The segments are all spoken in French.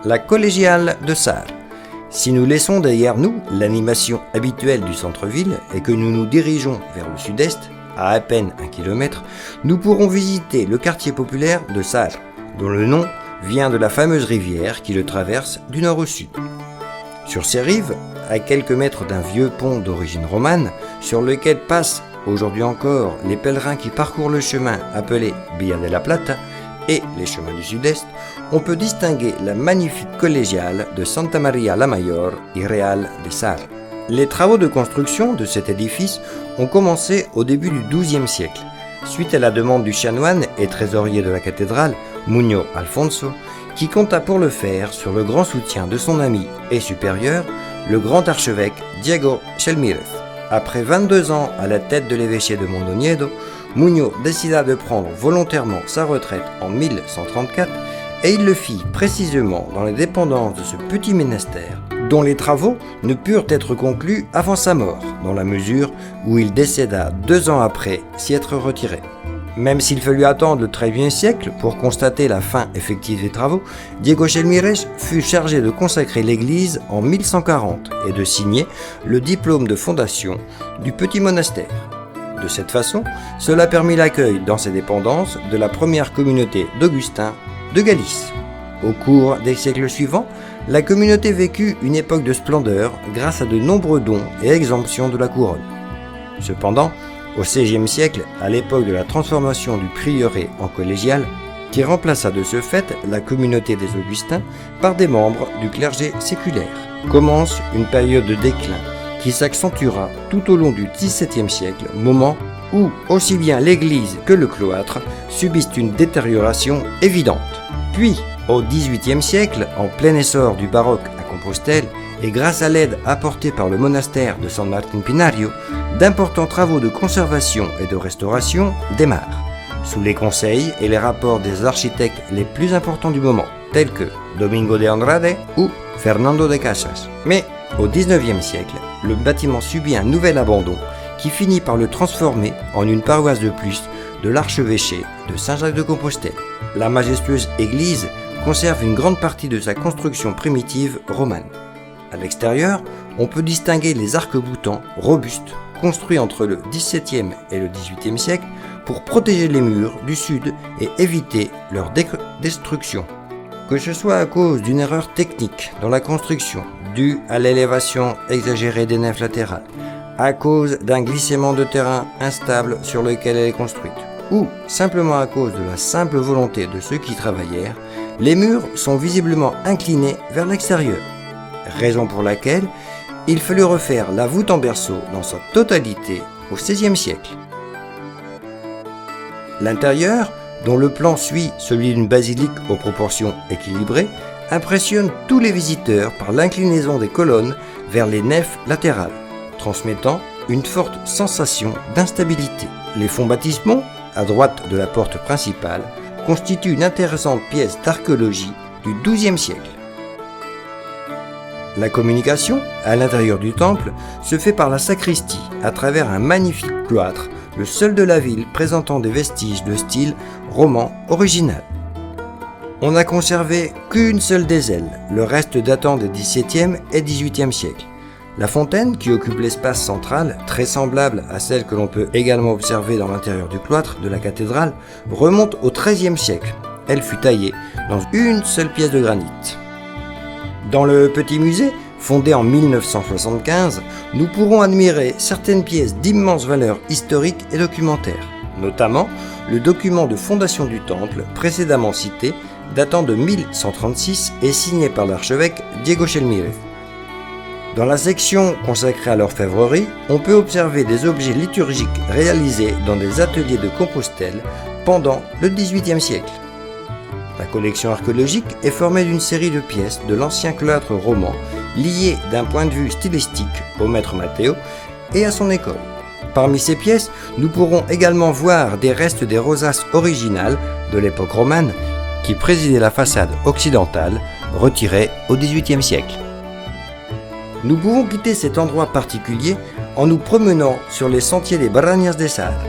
la collégiale de Sarre. Si nous laissons derrière nous l'animation habituelle du centre-ville et que nous nous dirigeons vers le sud-est, à peine 1 kilomètre, nous pourrons visiter le quartier populaire de Sarre, dont le nom vient de la fameuse rivière qui le traverse du nord au sud. Sur ses rives, à quelques mètres d'un vieux pont d'origine romane, sur lequel passent aujourd'hui encore les pèlerins qui parcourent le chemin appelé Via de la Plata et les chemins du sud-est, on peut distinguer la magnifique collégiale de Santa Maria la Mayor y Real de Sarre. Les travaux de construction de cet édifice ont commencé au début du XIIe siècle, suite à la demande du chanoine et trésorier de la cathédrale, Muñoz Alfonso, qui compta pour le faire sur le grand soutien de son ami et supérieur, le grand archevêque Diego Chelmírez. Après 22 ans à la tête de l'évêché de Mondoñedo, Muñoz décida de prendre volontairement sa retraite en 1134 et il le fit précisément dans les dépendances de ce petit monastère, dont les travaux ne purent être conclus avant sa mort, dans la mesure où il décéda 2 ans après s'y être retiré. Même s'il fallut attendre le XIIIe siècle pour constater la fin effective des travaux, Diego Chelmírez fut chargé de consacrer l'église en 1140 et de signer le diplôme de fondation du petit monastère. De cette façon, cela permit l'accueil dans ses dépendances de la première communauté d'Augustins de Galice. Au cours des siècles suivants, la communauté vécut une époque de splendeur grâce à de nombreux dons et exemptions de la couronne. Cependant, au XVIe siècle, à l'époque de la transformation du prieuré en collégiale, qui remplaça de ce fait la communauté des Augustins par des membres du clergé séculaire, commence une période de déclin qui s'accentuera tout au long du XVIIe siècle, moment où aussi bien l'église que le cloître subissent une détérioration évidente. Puis, au XVIIIe siècle, en plein essor du baroque à Compostelle, et grâce à l'aide apportée par le monastère de San Martín Pinario, d'importants travaux de conservation et de restauration démarrent, sous les conseils et les rapports des architectes les plus importants du moment, tels que Domingo de Andrade ou Fernando de Casas. Mais au XIXe siècle, le bâtiment subit un nouvel abandon qui finit par le transformer en une paroisse de plus de l'archevêché de Saint-Jacques-de-Compostelle. La majestueuse église conserve une grande partie de sa construction primitive romane. À l'extérieur, on peut distinguer les arcs-boutants robustes construits entre le XVIIe et le XVIIIe siècle pour protéger les murs du sud et éviter leur destruction. Que ce soit à cause d'une erreur technique dans la construction due à l'élévation exagérée des nefs latérales, à cause d'un glissement de terrain instable sur lequel elle est construite, ou simplement à cause de la simple volonté de ceux qui travaillèrent, les murs sont visiblement inclinés vers l'extérieur, raison pour laquelle il fallut refaire la voûte en berceau dans sa totalité au XVIe siècle. L'intérieur, dont le plan suit celui d'une basilique aux proportions équilibrées, impressionne tous les visiteurs par l'inclinaison des colonnes vers les nefs latérales, transmettant une forte sensation d'instabilité. Les fonds baptismaux, à droite de la porte principale, constituent une intéressante pièce d'archéologie du XIIe siècle. La communication, à l'intérieur du temple, se fait par la sacristie, à travers un magnifique cloître, le seul de la ville présentant des vestiges de style roman original. On n'a conservé qu'une seule des ailes, le reste datant des XVIIe et XVIIIe siècles. La fontaine, qui occupe l'espace central, très semblable à celle que l'on peut également observer dans l'intérieur du cloître de la cathédrale, remonte au XIIIe siècle. Elle fut taillée dans une seule pièce de granit. Dans le petit musée, fondé en 1975, nous pourrons admirer certaines pièces d'immense valeur historique et documentaire, notamment le document de fondation du temple précédemment cité, datant de 1136 et signé par l'archevêque Diego Chelmírez. Dans la section consacrée à l'orfèvrerie, on peut observer des objets liturgiques réalisés dans des ateliers de Compostelle pendant le XVIIIe siècle. La collection archéologique est formée d'une série de pièces de l'ancien cloître roman liées d'un point de vue stylistique au maître Matteo et à son école. Parmi ces pièces, nous pourrons également voir des restes des rosaces originales de l'époque romane qui présidaient la façade occidentale, retirée au XVIIIe siècle. Nous pouvons quitter cet endroit particulier en nous promenant sur les sentiers des Barrañas de Sarre.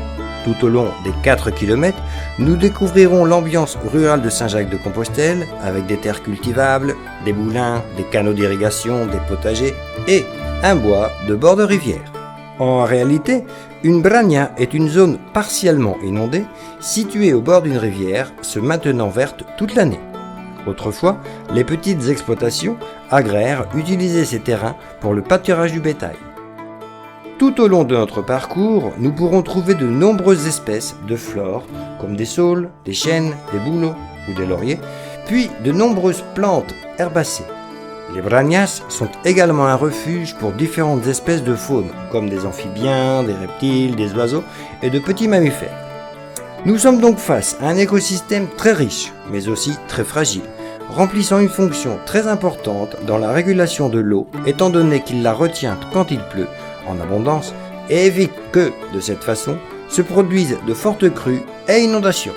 Tout au long des 4 km, nous découvrirons l'ambiance rurale de Saint-Jacques-de-Compostelle avec des terres cultivables, des moulins, des canaux d'irrigation, des potagers et un bois de bord de rivière. En réalité, une bragna est une zone partiellement inondée située au bord d'une rivière se maintenant verte toute l'année. Autrefois, les petites exploitations agraires utilisaient ces terrains pour le pâturage du bétail. Tout au long de notre parcours, nous pourrons trouver de nombreuses espèces de flore, comme des saules, des chênes, des bouleaux ou des lauriers, puis de nombreuses plantes herbacées. Les bragnas sont également un refuge pour différentes espèces de faune, comme des amphibiens, des reptiles, des oiseaux et de petits mammifères. Nous sommes donc face à un écosystème très riche, mais aussi très fragile, remplissant une fonction très importante dans la régulation de l'eau, étant donné qu'il la retient quand il pleut, en abondance, et évite que, de cette façon, se produisent de fortes crues et inondations.